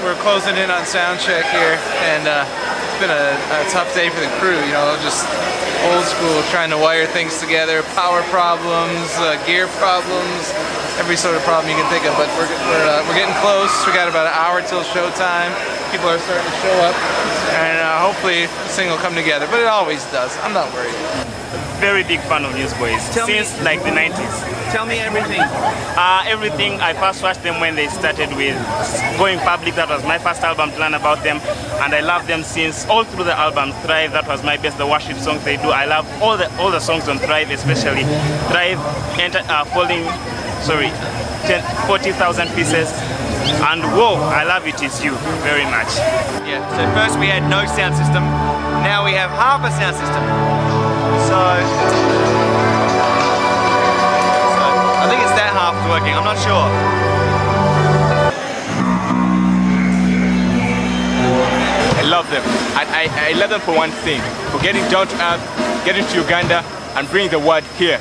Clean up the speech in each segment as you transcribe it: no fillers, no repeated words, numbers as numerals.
we're closing in on sound check here, and it's been a tough day for the crew. You know, just old school, trying to wire things together, power problems, gear problems, every sort of problem you can think of. But we're getting close. We got about an hour till showtime. People are starting to show up, and hopefully this thing will come together. But it always does. I'm not worried. Very big fan of Newsboys since like the 90s. Tell me everything. Everything. I first watched them when they started with Going Public. That was my first album to learn about them, and I love them since all through the album. Thrive, that was my best. The worship songs they do, I love all the songs on Thrive, especially Thrive, 40,000 pieces, and Whoa, I love It Is You very much. Yeah. So first we had no sound system. Now we have half a sound system. So I think it's that half's working, I'm not sure. I love them. I love them for one thing, for getting down to earth, getting to Uganda and bringing the word here.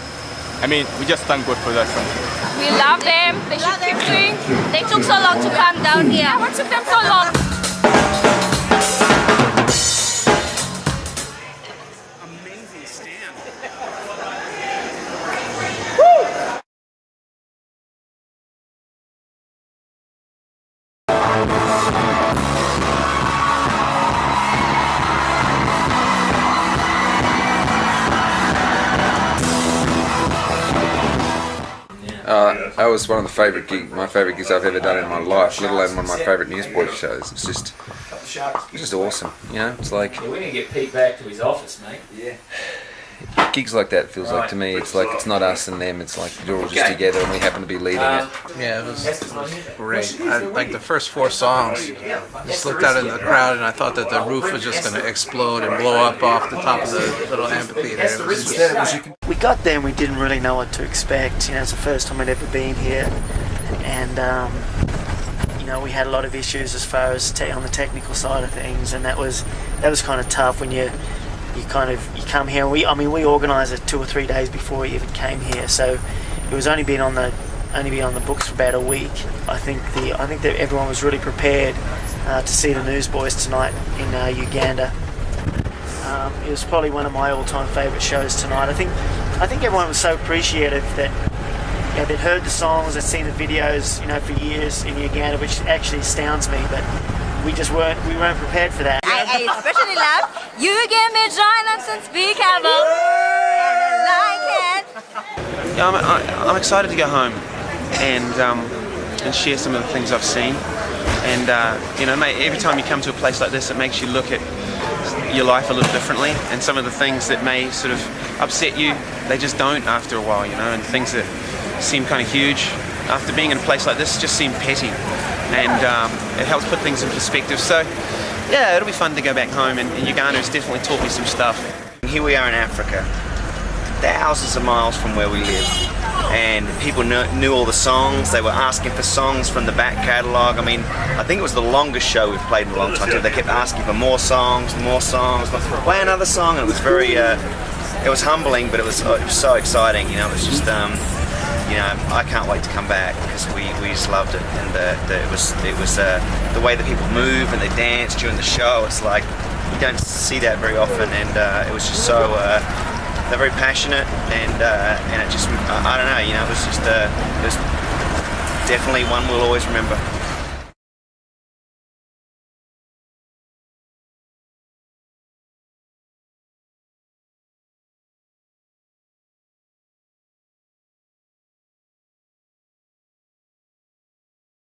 I mean, we just thank God for that one. We love them. They should keep doing. They took so long to come down here. What took them so long? That was one of my favourite gigs I've ever done in my life, let alone one of my favourite Newsboys shows. It's just awesome, you know. It's like we're gonna get Pete back to his office, mate. Yeah. Gigs like that feels like to me, it's like it's not us and them. It's like you're all just together and we happen to be leading it. Yeah, it was great. Like the first 4 songs, just looked out in the crowd and I thought that the roof was just going to explode and blow up off the top of the little amphitheater. We got there and we didn't really know what to expect. You know, it's the first time I'd ever been here, and you know, we had a lot of issues as far as on the technical side of things, and that was kind of tough when you come here. We organised it 2 or 3 days before we even came here, so it was only been on the books for about a week. I think that everyone was really prepared to see the Newsboys tonight in Uganda. It was probably one of my all-time favourite shows tonight. I think everyone was so appreciative that they'd heard the songs, they'd seen the videos, you know, for years in Uganda, which actually astounds me. But we weren't prepared for that. I especially love You Give Me Joy and Unspeakable. And I like it. Yeah, I'm excited to go home and share some of the things I've seen. And you know, mate, every time you come to a place like this, it makes you look at your life a little differently, and some of the things that may sort of upset you, they just don't after a while, you know, and things that seem kind of huge after being in a place like this just seem petty, and it helps put things in perspective. So yeah, it'll be fun to go back home, and Uganda has definitely taught me some stuff. Here we are in Africa, thousands of miles from where we live, and people knew all the songs. They were asking for songs from the back catalogue. I mean, I think it was the longest show we've played in a long time too. They kept asking for more songs, play another song, and it was very, it was humbling, but it was so exciting, you know. It was just, you know, I can't wait to come back because we just loved it, and it was the way that people move and they dance during the show. It's like you don't see that very often, and it was just so. They're very passionate, and it just, I don't know, you know, it was just, it was definitely one we'll always remember.